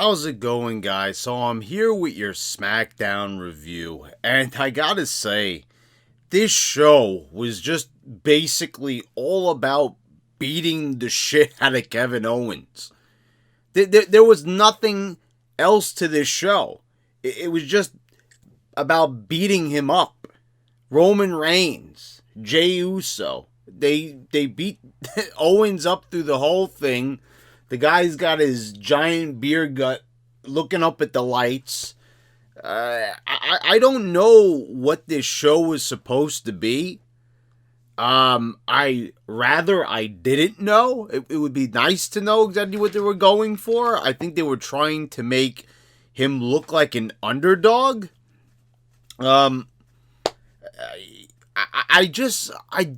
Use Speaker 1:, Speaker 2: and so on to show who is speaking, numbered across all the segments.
Speaker 1: How's it going, guys? So I'm here with your Smackdown review, and I gotta say, this show was just basically all about beating the shit out of Kevin Owens. There was nothing else to this show. It was just about beating him up. Roman Reigns, Jey Uso, they beat Owens up through the whole thing. The guy's got his giant beer gut looking up at the lights. I don't know what this show was supposed to be. I didn't know. It would be nice to know exactly what they were going for. I think they were trying to make him look like an underdog. I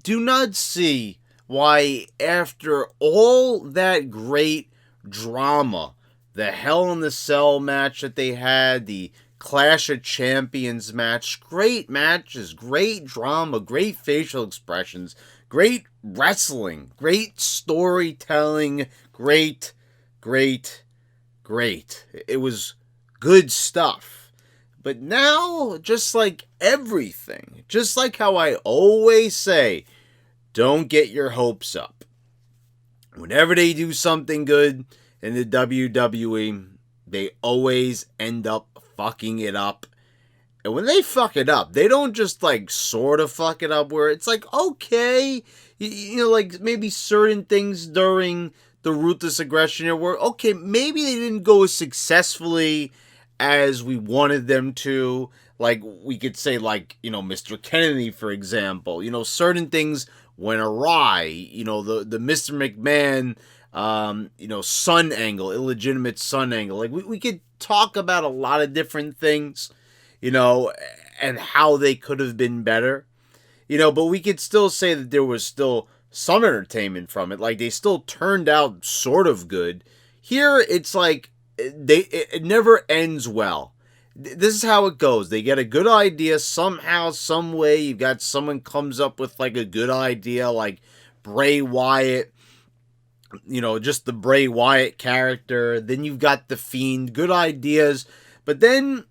Speaker 1: do not see why, after all that great drama, the Hell in the Cell match that they had, the Clash of Champions match, great matches, great drama, great facial expressions, great wrestling, great storytelling, great. It was good stuff. But now, just like everything, just like how I always say, don't get your hopes up. Whenever they do something good in the WWE, they always end up fucking it up. And when they fuck it up, they don't just like sort of fuck it up where it's like, okay, you know, like maybe certain things during the Ruthless Aggression era were, okay, maybe they didn't go as successfully as we wanted them to. Like, we could say, like, you know, Mr. Kennedy, for example. You know, certain things went awry. You know, the Mr. McMahon, you know, son angle, illegitimate son angle. Like, we could talk about a lot of different things, you know, and how they could have been better. You know, but we could still say that there was still some entertainment from it. Like, they still turned out sort of good. Here, it's like, it never ends well. This is how it goes. They get a good idea somehow, some way. You've got someone comes up with like a good idea, like Bray Wyatt, you know, just the Bray Wyatt character. Then you've got The Fiend, good ideas. But then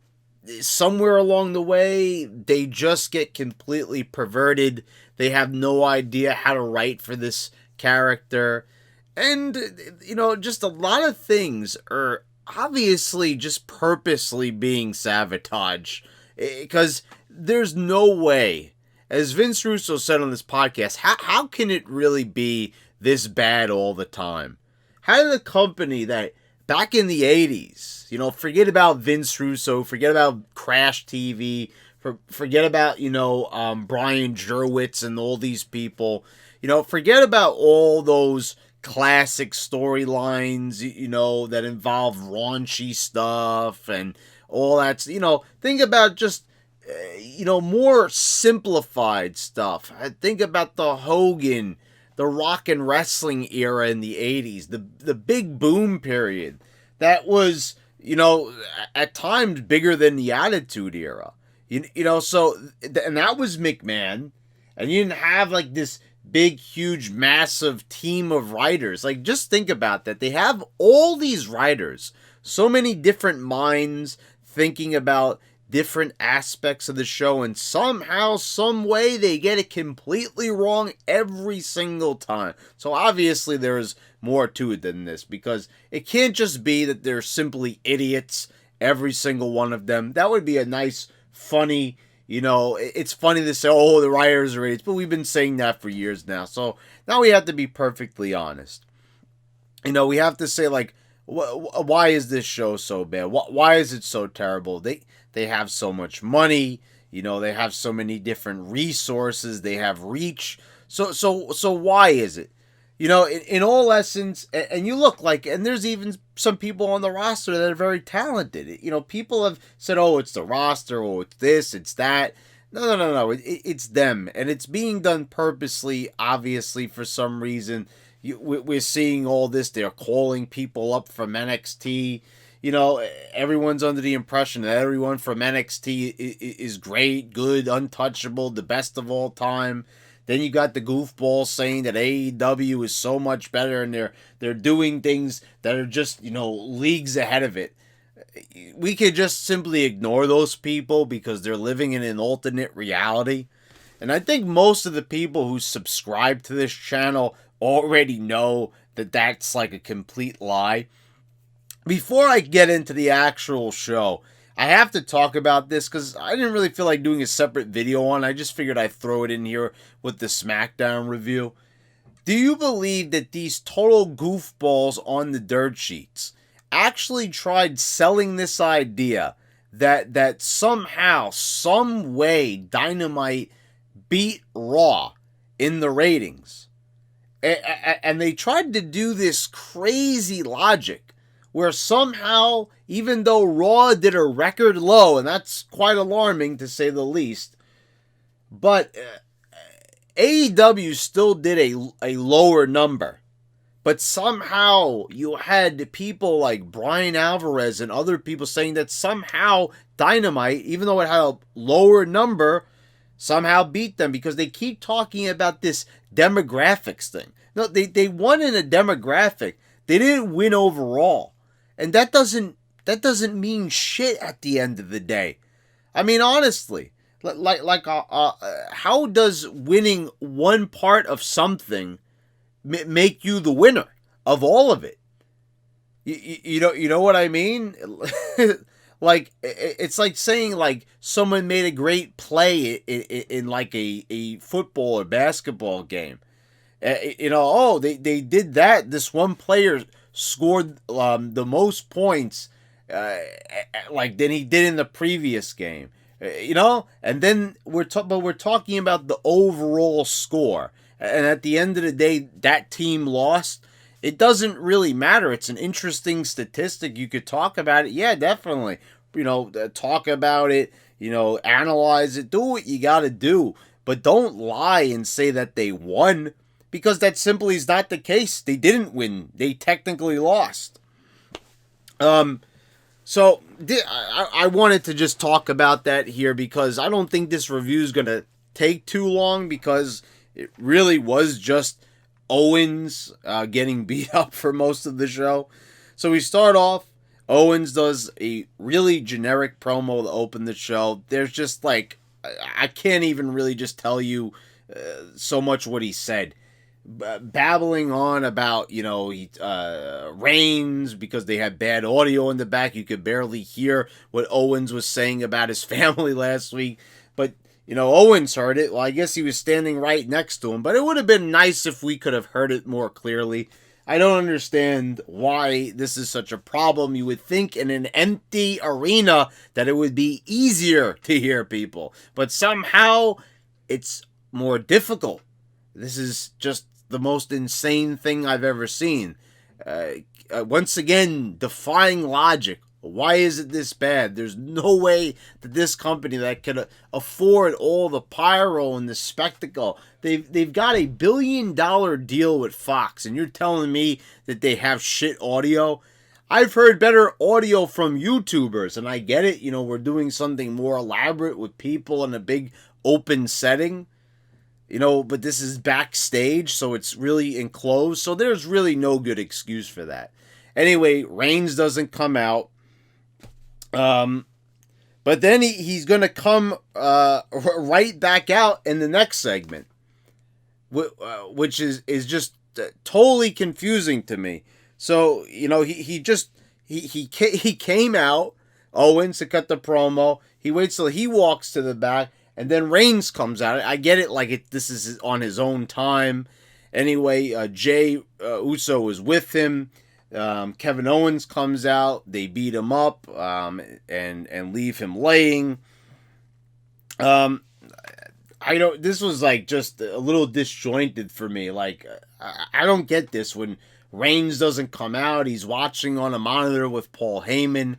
Speaker 1: somewhere along the way, they just get completely perverted. They have no idea how to write for this character. And, you know, just a lot of things are obviously just purposely being sabotaged, because there's no way, as Vince Russo said on this podcast, how can it really be this bad all the time? How did a company that back in the 80s, you know, forget about Vince Russo, forget about Crash TV, forget about, you know, Brian Jurwitz and all these people, you know, forget about all those classic storylines, you know, that involve raunchy stuff and all that, you know, think about just, you know, more simplified stuff. I think about the Hogan, the rock and wrestling era in the 80s, the big boom period. That was, you know, at times bigger than the Attitude Era. You know, so, and that was McMahon, and you didn't have like this big, huge, massive team of writers. Like, just think about that. They have all these writers, so many different minds thinking about different aspects of the show, and somehow, some way, they get it completely wrong every single time. So obviously there's more to it than this, because it can't just be that they're simply idiots, every single one of them. That would be a nice, funny, you know, it's funny to say, oh, the writers are idiots, but we've been saying that for years now. So now we have to be perfectly honest. You know, we have to say, like, why is this show so bad? Why is it so terrible? They have so much money, you know, they have so many different resources, they have reach. So why is it? You know, in all essence, and you look like, and there's even some people on the roster that are very talented. You know, people have said, oh, it's the roster, oh, it's this, it's that. No. It's them. And it's being done purposely, obviously, for some reason. We're seeing all this. They're calling people up from NXT. You know, everyone's under the impression that everyone from NXT is great, good, untouchable, the best of all time. Then you got the goofballs saying that AEW is so much better, and they're doing things that are just, you know, leagues ahead of it. we could just simply ignore those people because they're living in an alternate reality. And I think most of the people who subscribe to this channel already know that that's like a complete lie. Before I get into the actual show, I have to talk about this because I didn't really feel like doing a separate video on it. I just figured I'd throw it in here with the Smackdown review. Do you believe that these total goofballs on the dirt sheets actually tried selling this idea that somehow, some way, Dynamite beat Raw in the ratings? And they tried to do this crazy logic where somehow, even though Raw did a record low, and that's quite alarming to say the least, but AEW still did a lower number. But somehow you had people like Brian Alvarez and other people saying that somehow Dynamite, even though it had a lower number, somehow beat them because they keep talking about this demographics thing. No, they won in a demographic. They didn't win overall. And that doesn't mean shit at the end of the day. I mean, honestly, how does winning one part of something make you the winner of all of it? You know what I mean? Like, it's like saying like someone made a great play in like a football or basketball game. They did that. This one player scored the most points like than he did in the previous game. And then we're talking about the overall score. And at the end of the day, that team lost. It doesn't really matter. It's an interesting statistic. You could talk about it. Yeah, definitely. Talk about it. Analyze it. Do what you got to do. But don't lie and say that they won, because that simply is not the case. They didn't win. They technically lost. So I wanted to just talk about that here because I don't think this review is going to take too long, because it really was just Owens getting beat up for most of the show. So we start off. Owens does a really generic promo to open the show. There's just like, I can't even really just tell you so much what he said. Babbling on about, Reigns, because they had bad audio in the back. You could barely hear what Owens was saying about his family last week. But, Owens heard it. Well, I guess he was standing right next to him. But it would have been nice if we could have heard it more clearly. I don't understand why this is such a problem. You would think in an empty arena that it would be easier to hear people. But somehow it's more difficult. This is just the most insane thing I've ever seen. Once again, defying logic. Why is it this bad? There's no way that this company that could afford all the pyro and the spectacle, they've got $1 billion deal with Fox, and you're telling me that they have shit audio? I've heard better audio from YouTubers, and I get it. We're doing something more elaborate with people in a big open setting. But this is backstage, so it's really enclosed. So there's really no good excuse for that. Anyway, Reigns doesn't come out. But then he's going to come right back out in the next segment, which is just totally confusing to me. So, he came out, Owens, to cut the promo. He waits till he walks to the back. And then Reigns comes out. I get it, this is on his own time. Anyway, Jey Uso is with him. Kevin Owens comes out. They beat him up and leave him laying. This was just a little disjointed for me. I don't get this. When Reigns doesn't come out, he's watching on a monitor with Paul Heyman.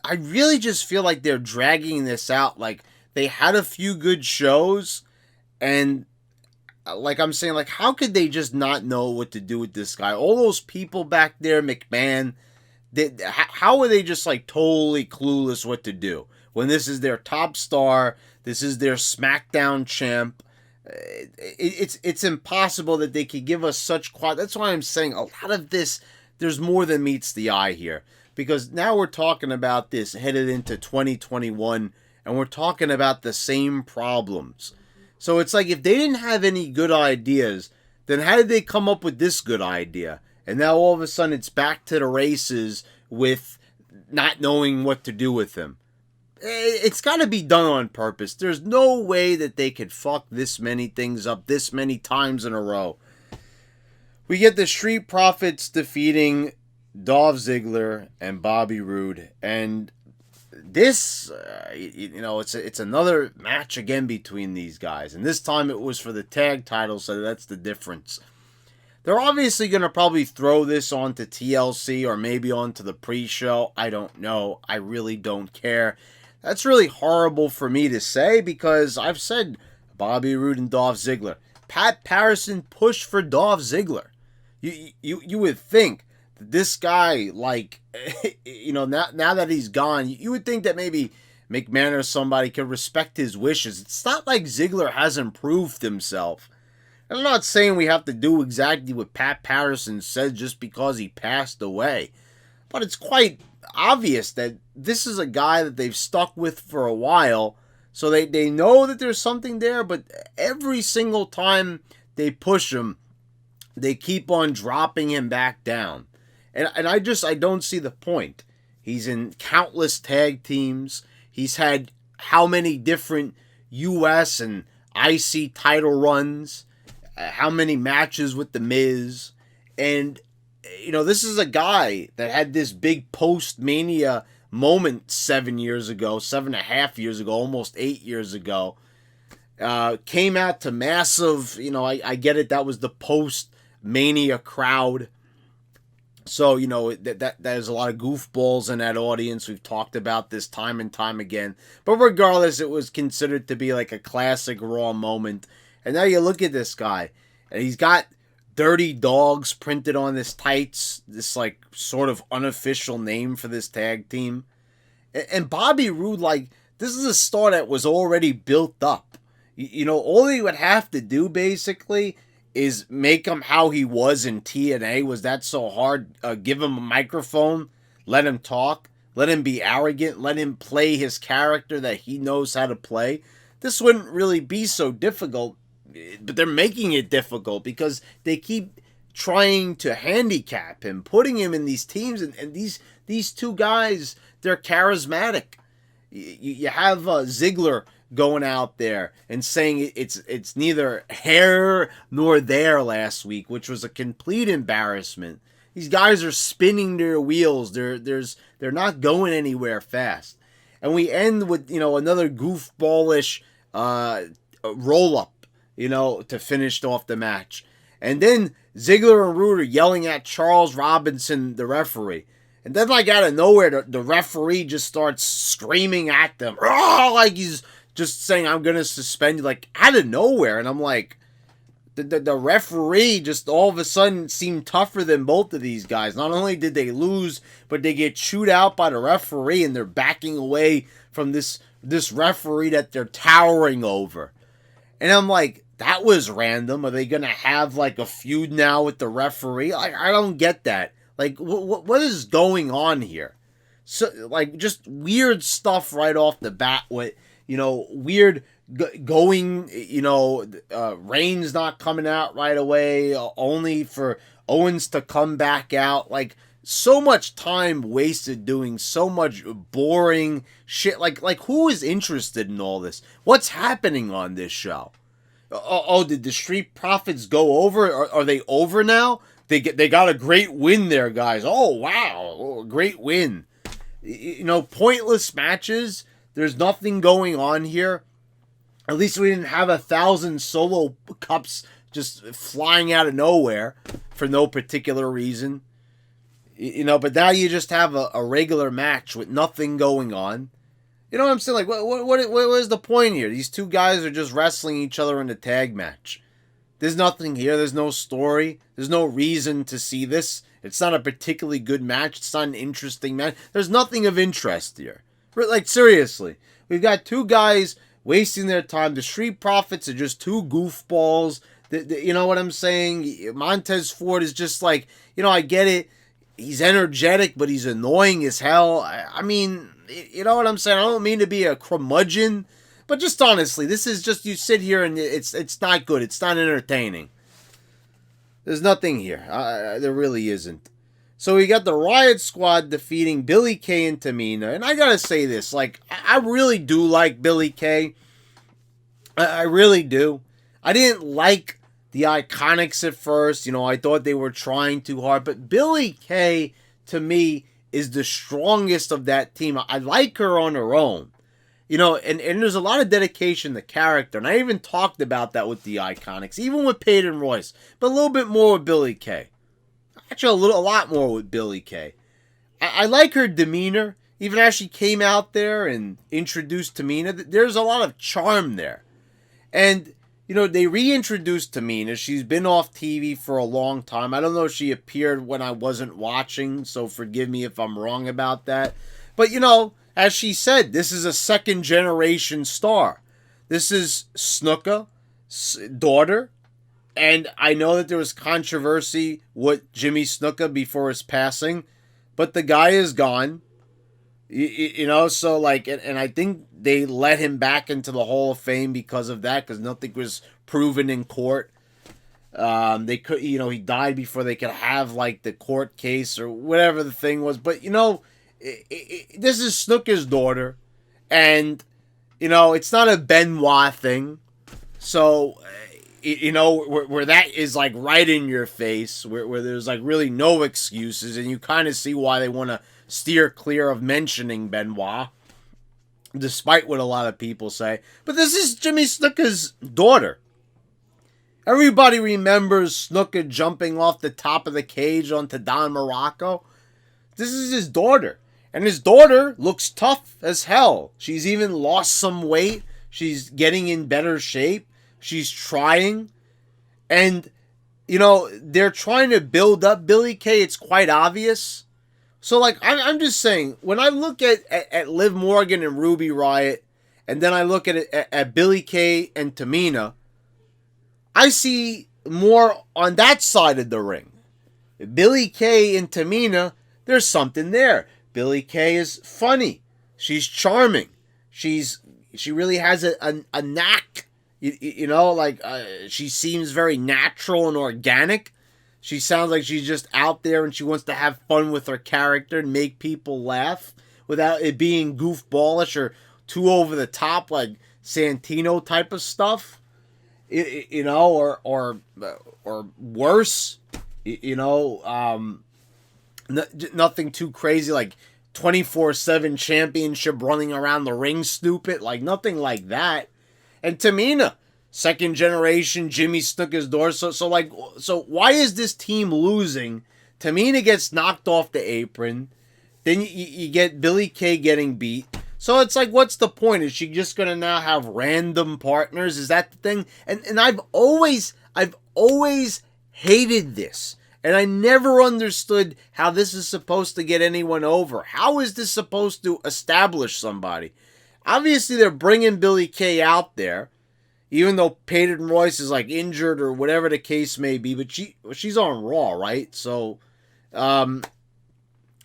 Speaker 1: I really just feel like they're dragging this out. They had a few good shows, and I'm saying, how could they just not know what to do with this guy? All those people back there, McMahon, how are they just totally clueless what to do when this is their top star? This is their Smackdown champ. It's impossible that they could give us such quiet. That's why I'm saying a lot of this, there's more than meets the eye here. because now we're talking about this headed into 2021, and we're talking about the same problems. So it's like, if they didn't have any good ideas, then how did they come up with this good idea? And now all of a sudden it's back to the races with not knowing what to do with him. It's got to be done on purpose. There's no way that they could fuck this many things up this many times in a row. We get the Street Profits defeating Dolph Ziggler and Bobby Roode, and this, it's another match again between these guys, and this time it was for the tag title, so that's the difference. They're obviously going to probably throw this onto TLC or maybe onto the pre-show. I don't know. I really don't care. That's really horrible for me to say, because I've said Bobby Roode and Dolph Ziggler. Pat Patterson pushed for Dolph Ziggler. You would think that this guy, like, now that he's gone, you would think that maybe McMahon or somebody could respect his wishes. It's not like Ziggler hasn't proved himself. And I'm not saying we have to do exactly what Pat Patterson said just because he passed away. But it's quite obvious that this is a guy that they've stuck with for a while, so they know that there's something there, but every single time they push him, they keep on dropping him back down. And I don't see the point. He's in countless tag teams. He's had how many different US and IC title runs, how many matches with The Miz, and this is a guy that had this big post-Mania moment 7.5 years ago, almost 8 years ago. Came out to massive, I get it, that was the post-Mania crowd. So, there's a lot of goofballs in that audience. We've talked about this time and time again. But regardless, it was considered to be like a classic Raw moment. And now you look at this guy, and he's got Dirty Dogs printed on his tights, this like sort of unofficial name for this tag team. And Bobby Roode, like, this is a star that was already built up. All he would have to do basically is make him how he was in TNA. Was that so hard? Give him a microphone, let him talk, let him be arrogant, let him play his character that he knows how to play. This wouldn't really be so difficult. But they're making it difficult because they keep trying to handicap him, putting him in these teams, and these two guys, they're charismatic. You have Ziggler going out there and saying it's neither here nor there last week, which was a complete embarrassment. These guys are spinning their wheels. They're not going anywhere fast. And we end with another goofballish roll up, to finish off the match. And then Ziggler and Roode are yelling at Charles Robinson, the referee. And then, like, out of nowhere, the referee just starts screaming at them. Like he's just saying, I'm going to suspend you, like, out of nowhere. And I'm like, the referee just all of a sudden seemed tougher than both of these guys. Not only did they lose, but they get chewed out by the referee, and they're backing away from this referee that they're towering over. And I'm like, that was random. Are they going to have, like, a feud now with the referee? Like, I don't get that. Like, what is going on here? So, like, just weird stuff right off the bat with, weird going, Reigns not coming out right away, only for Owens to come back out. Like, so much time wasted doing so much boring shit. Like who is interested in all this? What's happening on this show? Oh, did the Street Profits go over? Are they over now? They got a great win there, guys. Oh, wow. Great win. Pointless matches. There's nothing going on here. At least we didn't have 1,000 solo cups just flying out of nowhere for no particular reason. But now you just have a regular match with nothing going on. You know what I'm saying? Like, what is the point here? These two guys are just wrestling each other in a tag match. There's nothing here. There's no story. There's no reason to see this. It's not a particularly good match. It's not an interesting match. There's nothing of interest here. Like, seriously. We've got two guys wasting their time. The Street Profits are just two goofballs. You know what I'm saying? Montez Ford is just like, I get it. he's energetic, but he's annoying as hell. I mean, you know what I'm saying? I don't mean to be a curmudgeon, but just honestly, this is just, you sit here and it's not good. It's not entertaining. There's nothing here. There really isn't. So we got the Riot Squad defeating Billie Kay and Tomina. And I gotta say this, like, I really do like Billie Kay. I really do. I didn't like the Iconics at first. You know, I thought they were trying too hard. But Billie Kay, to me, is the strongest of that team. I like her on her own. You know, and there's a lot of dedication to character. And I even talked about that with the Iconics. Even with Peyton Royce. But a little bit more with Billie Kay. Actually, a lot more with Billie Kay. I like her demeanor. Even as she came out there and introduced Tomina, there's a lot of charm there. And, you know, they reintroduced Tomina. She's been off TV for a long time. I don't know if she appeared when I wasn't watching, so forgive me if I'm wrong about that. But, you know, as she said, this is a second-generation star. This is Snuka's daughter. And I know that there was controversy with Jimmy Snuka before his passing, but the guy is gone. You know, so like, and I think they let him back into the Hall of Fame because of that, because nothing was proven in court. They could, you know, he died before they could have like the court case or whatever the thing was. But you know, this is Snuka's daughter, and you know, it's not a Benoit thing. So, you know, where that is like right in your face, where there's like really no excuses, and you kind of see why they want to steer clear of mentioning Benoit, despite what a lot of people say. But this is Jimmy Snuka's daughter. Everybody remembers Snuka jumping off the top of the cage onto Don Morocco. This is his daughter. And his daughter looks tough as hell. She's even lost some weight. She's getting in better shape. She's trying. And, you know, they're trying to build up Billie Kay. It's quite obvious. So, like, I'm just saying, when I look at Liv Morgan and Ruby Riott, and then I look at Billie Kay and Tomina, I see more on that side of the ring. Billie Kay and Tomina, there's something there. Billie Kay is funny. She's charming. She really has a knack. You know, like, she seems very natural and organic. She sounds like she's just out there and she wants to have fun with her character and make people laugh without it being goofballish or too over the top, like Santino type of stuff. You know, or worse. You know, nothing too crazy like 24/7 championship running around the ring stupid, like nothing like that. And Tomina, second generation Jimmy Snuka's daughter. So why is this team losing? Tomina gets knocked off the apron. Then you get Billie Kay getting beat. So it's like, what's the point? Is she just gonna now have random partners? Is that the thing? And I've always hated this. And I never understood how this is supposed to get anyone over. How is this supposed to establish somebody? Obviously, they're bringing Billie Kay out there, even though Peyton Royce is like injured or whatever the case may be. But she's on Raw, right? So,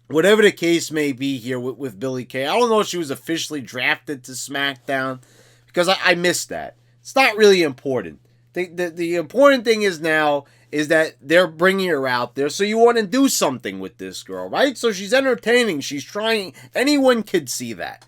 Speaker 1: whatever the case may be here with Billie Kay, I don't know if she was officially drafted to SmackDown because I missed that. It's not really important. The important thing is now is that they're bringing her out there, so you want to do something with this girl, right? So she's entertaining. She's trying. Anyone could see that.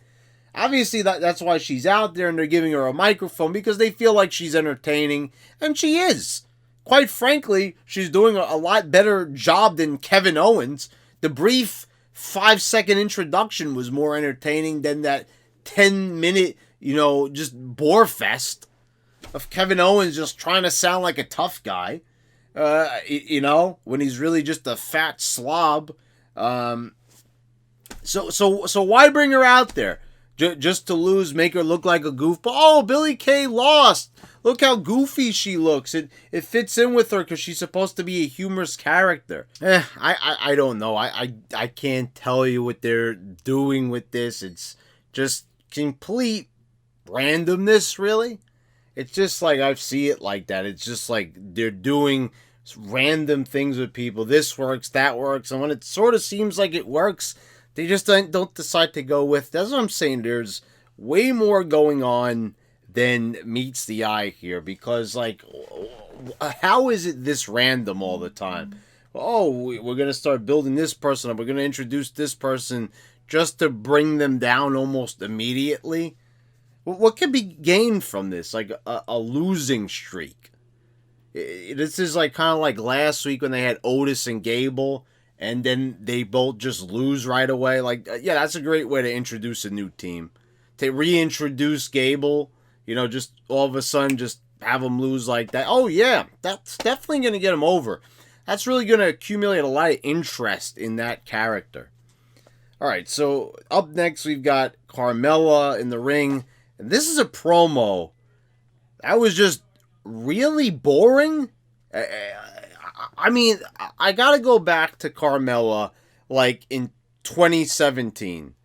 Speaker 1: Obviously, that's why she's out there, and they're giving her a microphone because they feel like she's entertaining, and she is. Quite frankly, she's doing a lot better job than Kevin Owens. The brief 5-second introduction was more entertaining than that 10-minute, you know, just bore fest of Kevin Owens just trying to sound like a tough guy. You know, when he's really just a fat slob. So why bring her out there? Just to lose, make her look like a goofball? Oh, Billie Kay lost. Look how goofy she looks. It fits in with her because she's supposed to be a humorous character. I don't know. I can't tell you what they're doing with this. It's just complete randomness, really. It's just like I see it like that. It's just like they're doing random things with people. This works, that works, and when it sort of seems like it works, they just don't decide to go with. That's what I'm saying. There's way more going on than meets the eye here, because like, how is it this random all the time? Oh, we're gonna start building this person up. We're gonna introduce this person just to bring them down almost immediately. What could be gained from this? Like a losing streak. This is like kind of like last week when they had Otis and Gable, and then they both just lose right away. Like, yeah, that's a great way to introduce a new team. To reintroduce Gable, just all of a sudden just have them lose like that. Oh, yeah, that's definitely going to get them over. That's really going to accumulate a lot of interest in that character. All right, so up next we've got Carmella in the ring. And this is a promo that was just really boring. I mean, I got to go back to Carmella like in 2017.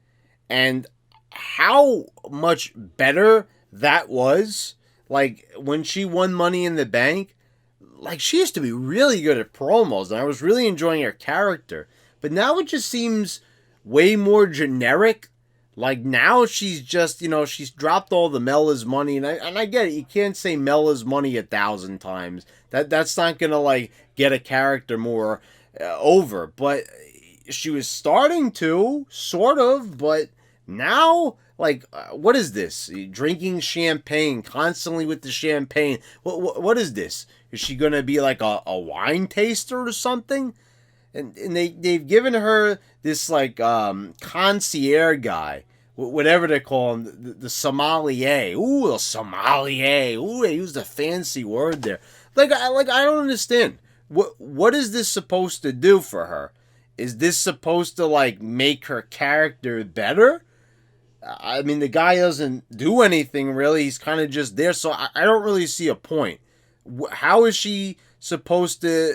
Speaker 1: And how much better that was. Like when she won Money in the Bank. Like she used to be really good at promos. And I was really enjoying her character. But now it just seems way more generic. Like now she's just, she's dropped all the Mella's money, and I get it. You can't say Mella's money 1,000 times. That's not gonna like get a character more over. But she was starting to sort of, but now like what is this? Drinking champagne constantly with the champagne. What is this? Is she gonna be like a wine taster or something? And they've given her this like concierge guy, whatever they call him, the sommelier. Ooh, the sommelier. Ooh, they used a fancy word there. Like I don't understand. What is this supposed to do for her? Is this supposed to like make her character better? I mean, the guy doesn't do anything really. He's kind of just there, so I don't really see a point. How is she supposed to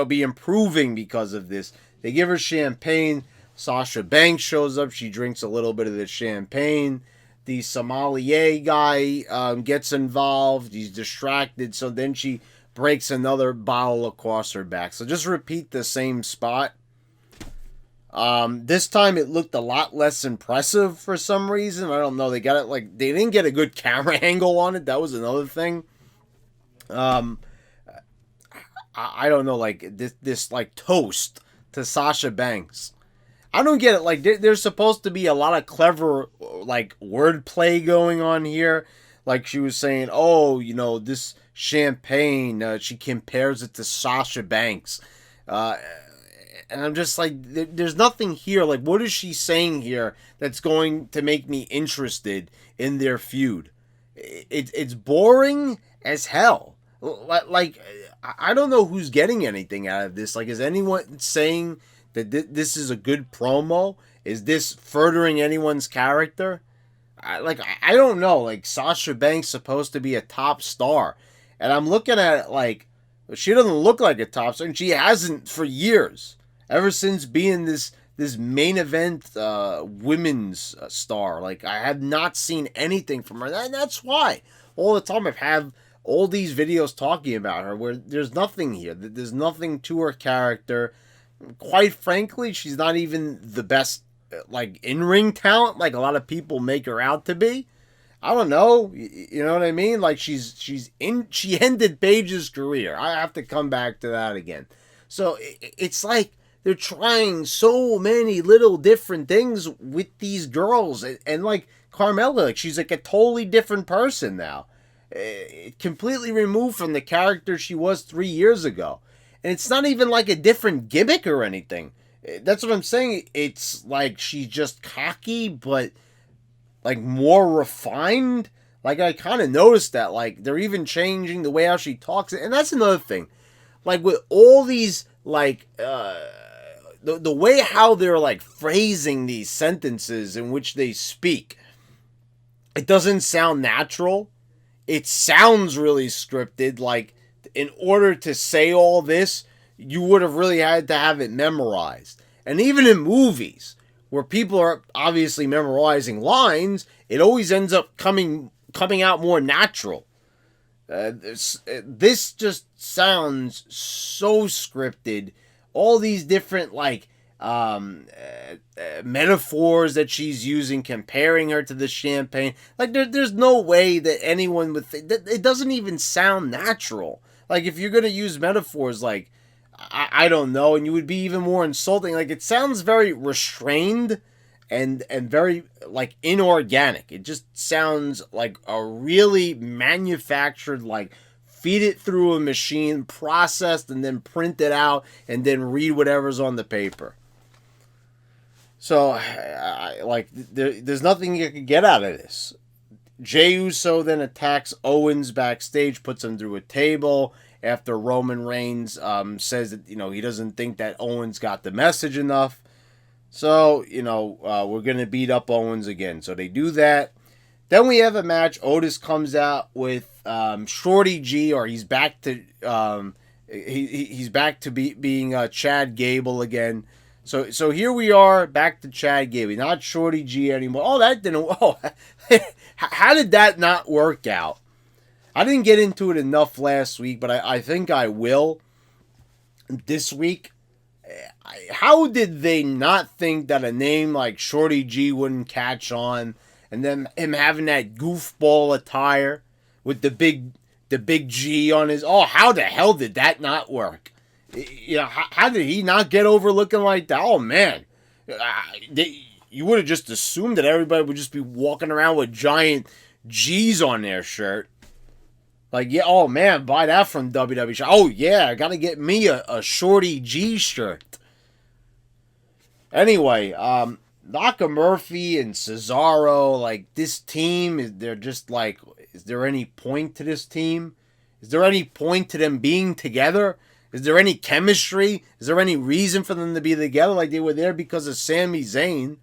Speaker 1: be improving because of this? They give her champagne. Sasha Banks shows up. She drinks a little bit of the champagne. The sommelier guy gets involved. He's distracted. So then she breaks another bottle across her back. So just repeat the same spot. This time it looked a lot less impressive for some reason. I don't know. They got it like they didn't get a good camera angle on it. That was another thing. I don't know, like this like toast to Sasha Banks. I don't get it. Like there's supposed to be a lot of clever like wordplay going on here. Like she was saying, oh, this champagne. She compares it to Sasha Banks, and I'm just like, there's nothing here. Like, what is she saying here that's going to make me interested in their feud? It's boring as hell. Like, I don't know who's getting anything out of this. Like, is anyone saying that this is a good promo? Is this furthering anyone's character? I don't know. Like, Sasha Banks supposed to be a top star. And I'm looking at it like, she doesn't look like a top star. And she hasn't for years. Ever since being this main event women's star. Like, I have not seen anything from her. And that's why all the time I've had all these videos talking about her where there's nothing here. There's nothing to her character. Quite frankly, she's not even the best like in-ring talent like a lot of people make her out to be. I don't know. You know what I mean? Like she ended Paige's career. I have to come back to that again. So it's like they're trying so many little different things with these girls, and like Carmella, like she's like a totally different person now. Completely removed from the character she was 3 years ago. And it's not even like a different gimmick or anything. That's what I'm saying. It's like she's just cocky, but like more refined. Like I kind of noticed that. Like they're even changing the way how she talks. And that's another thing. Like with all these like the way how they're like phrasing these sentences in which they speak, it doesn't sound natural. It sounds really scripted. Like, in order to say all this, you would have really had to have it memorized. And even in movies, where people are obviously memorizing lines, it always ends up coming out more natural. This just sounds so scripted. All these different metaphors that she's using, comparing her to the champagne. Like there's no way that anyone would think that. It doesn't even sound natural. Like if you're gonna use metaphors, like I don't know, and you would be even more insulting. Like it sounds very restrained and very like inorganic. It just sounds like a really manufactured, like feed it through a machine, processed, and then print it out, and then read whatever's on the paper. So, there's nothing you can get out of this. Jey Uso then attacks Owens backstage, puts him through a table after Roman Reigns says that, he doesn't think that Owens got the message enough. So, we're going to beat up Owens again. So they do that. Then we have a match. Otis comes out with Shorty G, or he's back to he's back to being Chad Gable again. So here we are, back to Chad Gable, not Shorty G anymore. Oh, that didn't. Oh, how did that not work out? I didn't get into it enough last week, but I think I will this week. How did they not think that a name like Shorty G wouldn't catch on? And then him having that goofball attire with the big G on his. Oh, how the hell did that not work? How did he not get over looking like that? Oh man, you would have just assumed that everybody would just be walking around with giant G's on their shirt. Like, yeah, oh man, buy that from WWE. Oh yeah, I gotta get me a Shorty G shirt. Anyway, Nakamurphy and Cesaro, like this team, they're just like, is there any point to this team? Is there any point to them being together? Is there any chemistry? Is there any reason for them to be together? Like they were there because of Sami Zayn.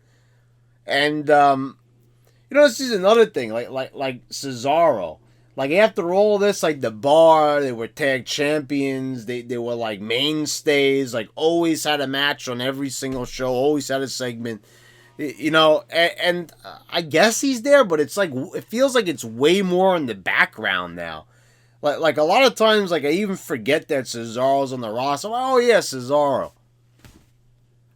Speaker 1: And this is another thing. Like Cesaro. Like after all this, like the Bar, they were tag champions. They were like mainstays. Like always had a match on every single show. Always had a segment. And I guess he's there, but it's like it feels like it's way more in the background now. Like a lot of times, like I even forget that Cesaro's on the roster. Oh yeah, Cesaro.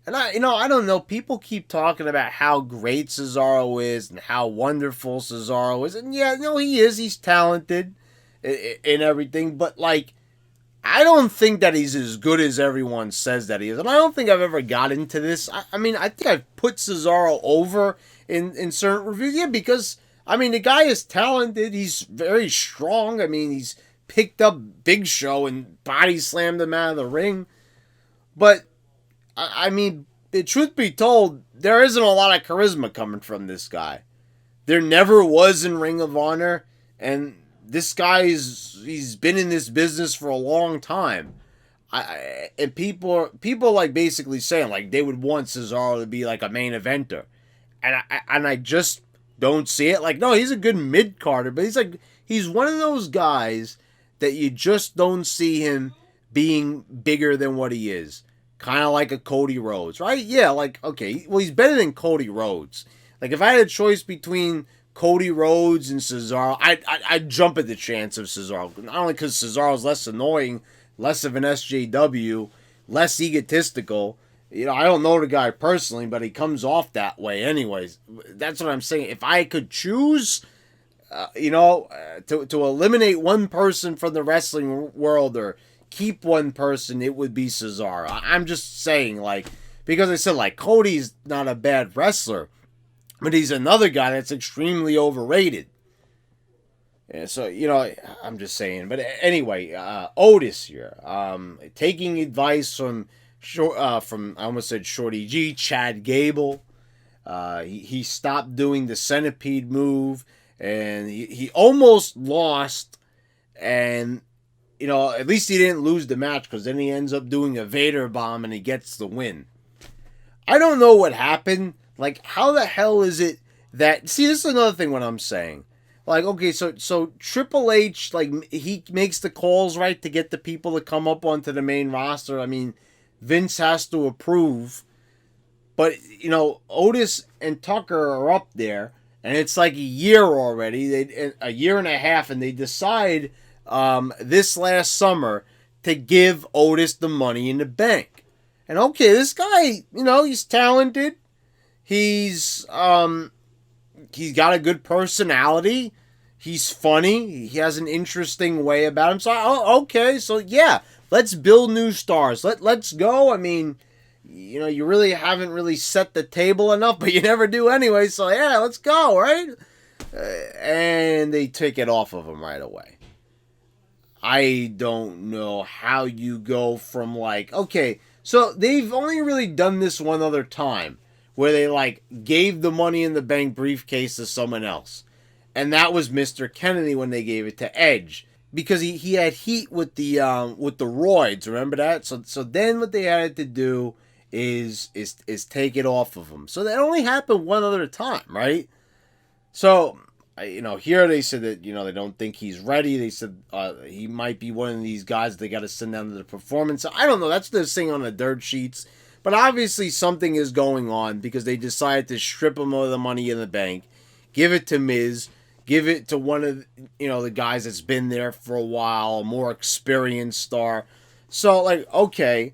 Speaker 1: And I don't know. People keep talking about how great Cesaro is and how wonderful Cesaro is, and yeah, he is. He's talented in everything, but like, I don't think that he's as good as everyone says that he is, and I don't think I've ever got into this. I mean, I think I've put Cesaro over in certain reviews, yeah, because. I mean, the guy is talented. He's very strong. I mean, he's picked up Big Show and body slammed him out of the ring. But, I mean, the truth be told, there isn't a lot of charisma coming from this guy. There never was in Ring of Honor. And this guy, he's been in this business for a long time. And people like basically saying, like, they would want Cesaro to be like a main eventer. And I just don't see it. Like, no, he's a good mid-carder, but he's one of those guys that you just don't see him being bigger than what he is. Kind of like a Cody Rhodes, right? Yeah, like, okay, well, he's better than Cody Rhodes. Like, if I had a choice between Cody Rhodes and Cesaro, I'd jump at the chance of Cesaro. Not only because Cesaro's less annoying, less of an SJW, less egotistical. I don't know the guy personally, but he comes off that way anyways. That's what I'm saying. If I could choose, to eliminate one person from the wrestling world or keep one person, it would be Cesaro. I'm just saying, like, because I said, like, Cody's not a bad wrestler, but he's another guy that's extremely overrated. Yeah, so, I'm just saying. But anyway, Otis here, taking advice from I almost said Shorty G, Chad Gable. He stopped doing the centipede move, and he almost lost, and at least he didn't lose the match, because then he ends up doing a Vader bomb and he gets the win. I don't know what happened. Like, how the hell is it that... See, this is another thing what I'm saying. Like, okay, so Triple H, like, he makes the calls, right, to get the people to come up onto the main roster. I mean, Vince has to approve. But, Otis and Tucker are up there, and it's like a year already, a year and a half, and they decide this last summer to give Otis the Money in the Bank. And okay, this guy, he's talented. He's got a good personality. He's funny. He has an interesting way about him. So, okay, so yeah, let's build new stars. Let's go. I mean, you really haven't really set the table enough, but you never do anyway. So yeah, let's go, right? And they take it off of him right away. I don't know how you go from okay, so they've only really done this one other time where they gave the Money in the Bank briefcase to someone else. And that was Mr. Kennedy when they gave it to Edge. Because he had heat with the roids, remember that? So then what they had to do is take it off of him. So that only happened one other time, right? So here they said that, they don't think he's ready. They said he might be one of these guys they got to send down to the performance. I don't know. That's the thing on the dirt sheets. But obviously something is going on because they decided to strip him of the Money in the Bank, give it to Miz, give it to one of the guys that's been there for a while, a more experienced star. So okay,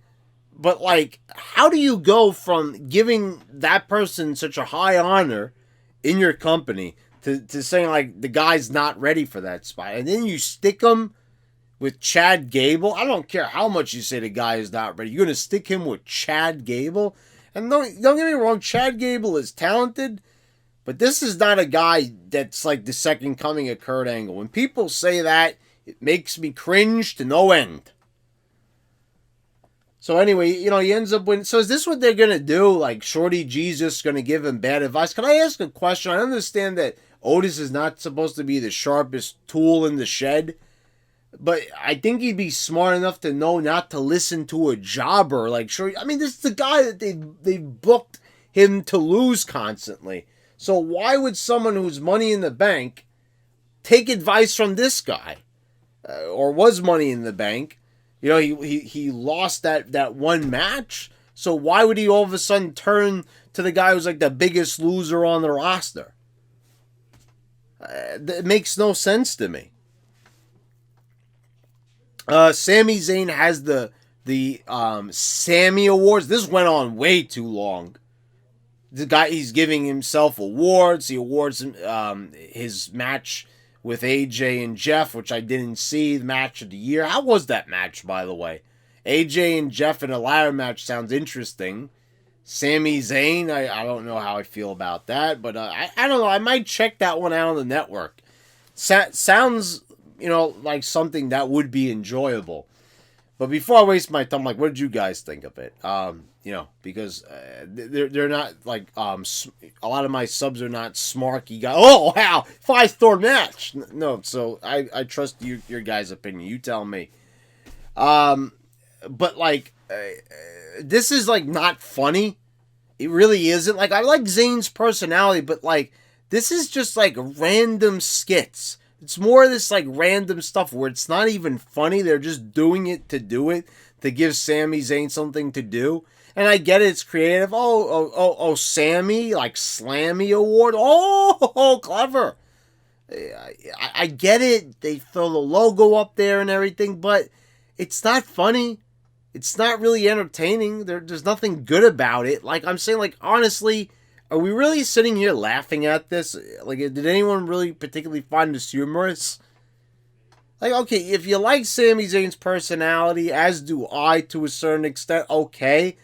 Speaker 1: but how do you go from giving that person such a high honor in your company to saying the guy's not ready for that spot, and then you stick him with Chad Gable? I don't care how much you say the guy is not ready. You're gonna stick him with Chad Gable, and don't get me wrong, Chad Gable is talented, but this is not a guy that's the second coming of Kurt Angle. When people say that, it makes me cringe to no end. So anyway, he ends up winning. So is this what they're gonna do? Shorty G's just gonna give him bad advice? Can I ask a question? I understand that Otis is not supposed to be the sharpest tool in the shed, but I think he'd be smart enough to know not to listen to a jobber like Shorty. I mean, this is the guy that they booked him to lose constantly. So why would someone who's Money in the Bank take advice from this guy? Or was Money in the Bank? He lost that one match. So why would he all of a sudden turn to the guy who's the biggest loser on the roster? It makes no sense to me. Sami Zayn has the Sammy Awards. This went on way too long. The guy, he's giving himself awards. He awards his match with AJ and Jeff, which I didn't see, the match of the year. How was that match, by the way? AJ and Jeff in a ladder match sounds interesting. Sami Zayn, I don't know how I feel about that, but I don't know. I might check that one out on the network. Sounds, like something that would be enjoyable. But before I waste my time, what did you guys think of it? Because they're not a lot of my subs are not smarky guys. Oh wow, 5-star match. No, so I trust your guys' opinion. You tell me. But this is not funny. It really isn't. I like Zayn's personality, but this is just random skits. It's more of this random stuff where it's not even funny. They're just doing it to give Sami Zayn something to do. And I get it, it's creative. Oh, Sammy, Slammy Award. Oh, clever. I get it. They throw the logo up there and everything, but it's not funny. It's not really entertaining. There's nothing good about it. I'm saying, honestly, are we really sitting here laughing at this? Did anyone really particularly find this humorous? Okay, if you like Sami Zayn's personality, as do I to a certain extent, okay.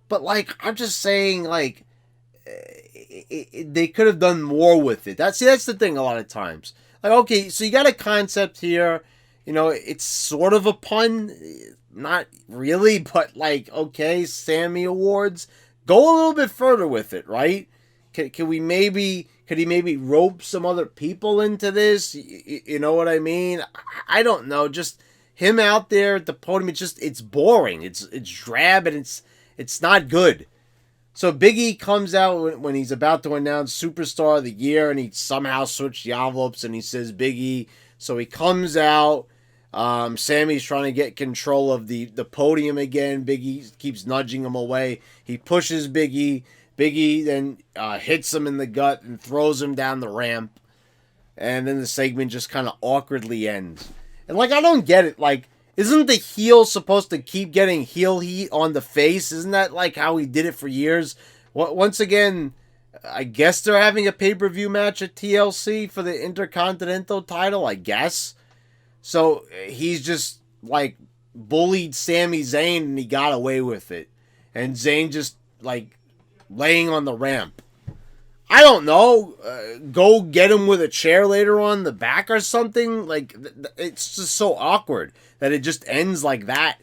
Speaker 1: But, I'm just saying, they could have done more with it. That's the thing a lot of times. Okay, so you got a concept here. It's sort of a pun. Not really, but, okay, Sammy Awards. Go a little bit further with it, right? Could he maybe rope some other people into this? You know what I mean? I don't know. Just him out there at the podium. It's boring. It's drab and it's not good. So Big E comes out when he's about to announce Superstar of the Year, and he somehow switched the envelopes and he says Big E. So he comes out. Sammy's trying to get control of the podium again. Big E keeps nudging him away. He pushes Big E. Big E then hits him in the gut and throws him down the ramp. And then the segment just kind of awkwardly ends. And, like, I don't get it. Like, isn't the heel supposed to keep getting heel heat on the face? Isn't that, like, how he did it for years? Once again, I guess they're having a pay-per-view match at TLC for the Intercontinental title, I guess. So, he's just, like, bullied Sami Zayn and he got away with it. And Zayn just, like, laying on the ramp. I don't know. Go get him with a chair later on the back or something. Like, it's just so awkward that it just ends like that.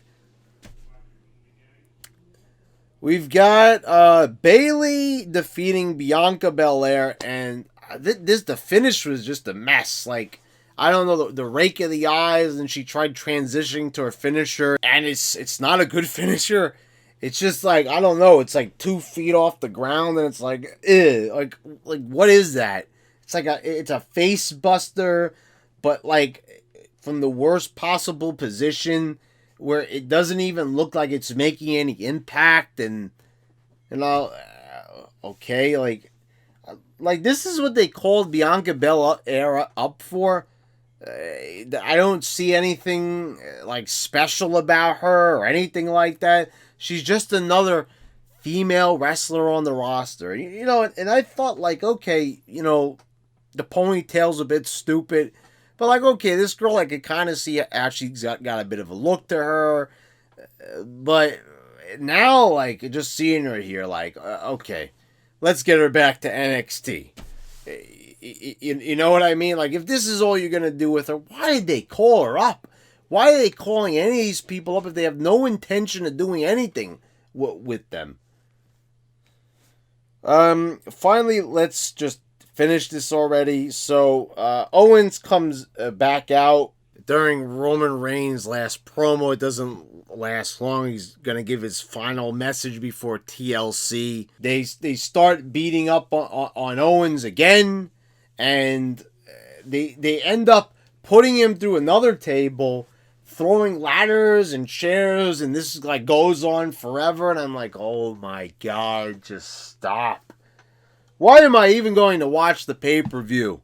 Speaker 1: We've got Bayley defeating Bianca Bel-Air, and the finish was just a mess. Like, I don't know, the rake of the eyes, and she tried transitioning to her finisher, and it's not a good finisher. It's just like, I don't know, it's like 2 feet off the ground, and it's like, ew, like what is that? It's like it's a face buster, but like from the worst possible position where it doesn't even look like it's making any impact, and okay, like this is what they called Bianca Belair up for. I don't see anything like special about her or anything like that. She's just another female wrestler on the roster. You know, and I thought, like, okay, you know, the ponytail's a bit stupid. But, like, okay, this girl, I could kind of see actually got a bit of a look to her. But now, like, just seeing her here, like, okay, let's get her back to NXT. You know what I mean? Like, if this is all you're going to do with her, why did they call her up? Why are they calling any of these people up if they have no intention of doing anything with them? Finally, let's just finish this already. So, Owens comes back out during Roman Reigns' last promo. It doesn't last long. He's going to give his final message before TLC. They start beating up on Owens again, and they end up putting him through another table, throwing ladders and chairs, and this like goes on forever, and I'm like, oh my god, just stop. Why am I even going to watch the pay-per-view?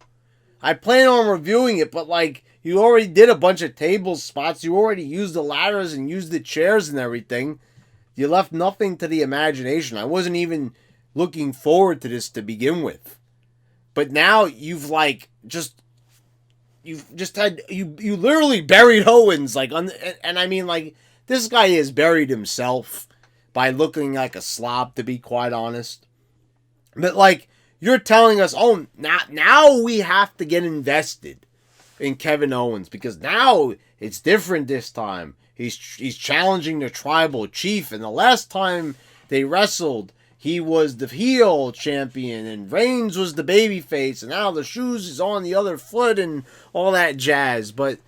Speaker 1: I plan on reviewing it, but like, you already did a bunch of table spots, you already used the ladders and used the chairs and everything. You left nothing to the imagination. I wasn't even looking forward to this to begin with. But now you've like you literally buried Owens, like, and I mean, like, this guy has buried himself by looking like a slob, to be quite honest. But, like, you're telling us, oh, now we have to get invested in Kevin Owens, because now it's different this time. He's challenging the tribal chief, and the last time they wrestled, he was the heel champion, and Reigns was the babyface, and now the shoes is on the other foot, and all that jazz. But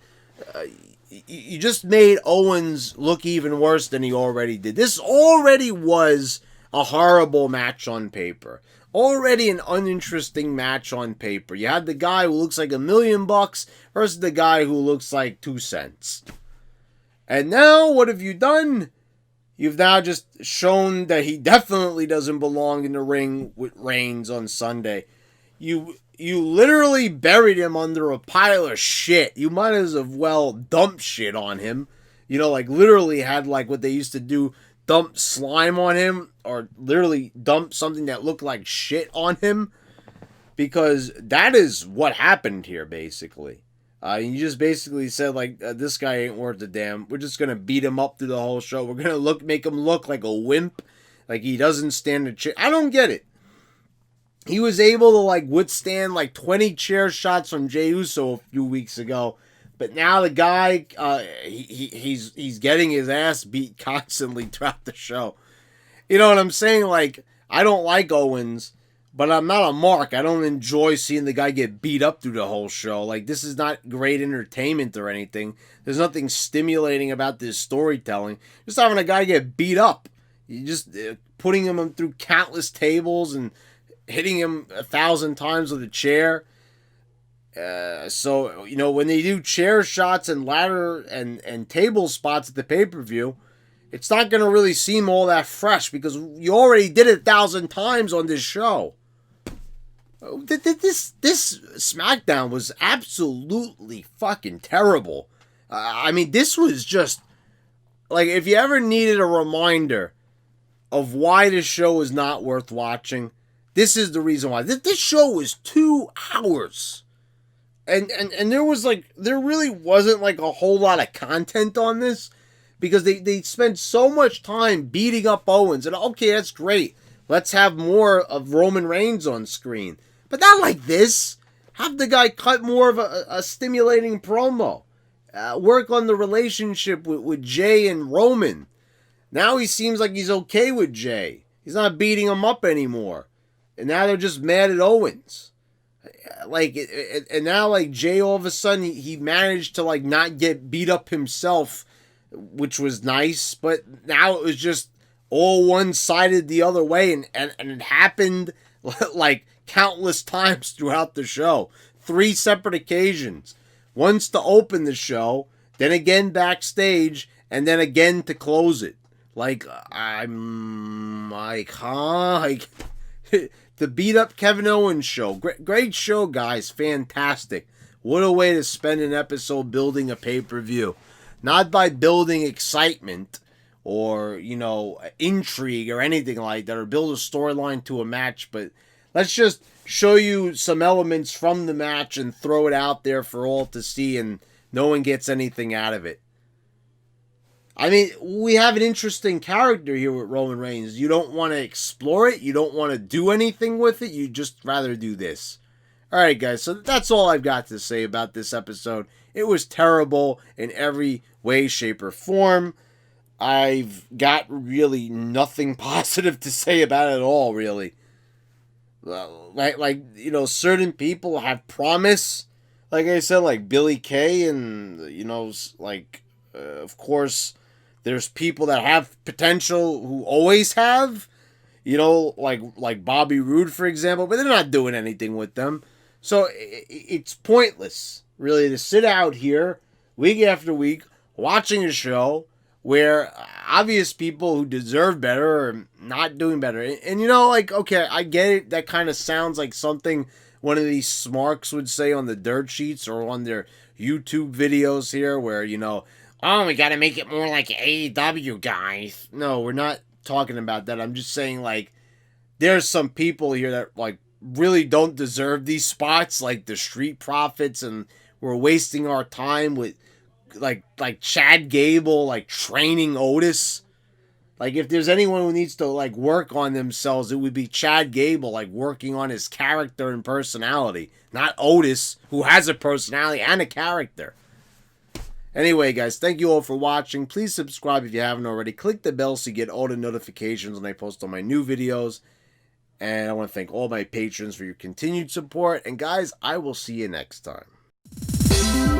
Speaker 1: you just made Owens look even worse than he already did. This already was a horrible match on paper. Already an uninteresting match on paper. You had the guy who looks like $1 million versus the guy who looks like 2 cents. And now, what have you done? You've now just shown that he definitely doesn't belong in the ring with Reigns on Sunday. You literally buried him under a pile of shit. You might as well dump shit on him. You know, like, literally had, like, what they used to do, dump slime on him, or literally dump something that looked like shit on him. Because that is what happened here, basically. You just basically said, like, this guy ain't worth a damn. We're just going to beat him up through the whole show. We're going to make him look like a wimp. Like, he doesn't stand a chance. I don't get it. He was able to, like, withstand, like, 20 chair shots from Jey Uso a few weeks ago. But now the guy, he's getting his ass beat constantly throughout the show. You know what I'm saying? Like, I don't like Owens, but I'm not a mark. I don't enjoy seeing the guy get beat up through the whole show. Like, this is not great entertainment or anything. There's nothing stimulating about this storytelling. Just having a guy get beat up. You just putting him through countless tables and hitting him 1,000 times with a chair. So, you know, when they do chair shots and ladder and table spots at the pay-per-view, it's not going to really seem all that fresh because you already did it 1,000 times on this show. This SmackDown was absolutely fucking terrible. I mean, this was just, like, if you ever needed a reminder of why this show is not worth watching, this is the reason why. This show was 2 hours. And there was, like, there really wasn't, like, a whole lot of content on this, because they spent so much time beating up Owens. And okay, that's great. Let's have more of Roman Reigns on screen. But not like this. Have the guy cut more of a stimulating promo. Work on the relationship with Jay and Roman. Now he seems like he's okay with Jay. He's not beating him up anymore. And now they're just mad at Owens. Like, and now, like, Jay, all of a sudden, he managed to, like, not get beat up himself, which was nice. But now it was just all one-sided the other way. And it happened, like, countless times throughout the show. 3 separate occasions. Once to open the show, then again backstage, and then again to close it. Like, I'm like, huh? Like, the beat up Kevin Owens show. Great show, guys. Fantastic. What a way to spend an episode building a pay-per-view. Not by building excitement or, you know, intrigue or anything like that, or build a storyline to a match, but let's just show you some elements from the match and throw it out there for all to see, and no one gets anything out of it. I mean, we have an interesting character here with Roman Reigns. You don't want to explore it. You don't want to do anything with it. You just rather do this. Alright, guys, so that's all I've got to say about this episode. It was terrible in every way, shape, or form. I've got really nothing positive to say about it at all, really. Like, you know, certain people have promise. Like I said, like Billy Kay, and, you know, like, of course, there's people that have potential who always have, you know, like Bobby Roode, for example, but they're not doing anything with them. So it's pointless, really, to sit out here week after week watching a show where obvious people who deserve better are not doing better. And you know, like, okay, I get it. That kind of sounds like something one of these smarks would say on the dirt sheets or on their YouTube videos here, where, you know, oh, we got to make it more like AEW, guys. No, we're not talking about that. I'm just saying, like, there's some people here that, like, really don't deserve these spots, like the Street Profits, and we're wasting our time with, like Chad Gable, like, training Otis. Like, if there's anyone who needs to, like, work on themselves, it would be Chad Gable, like, working on his character and personality. Not Otis, who has a personality and a character. Anyway, guys, thank you all for watching. Please subscribe if you haven't already. Click the bell so you get all the notifications when I post on my new videos. And I want to thank all my patrons for your continued support. And guys, I will see you next time.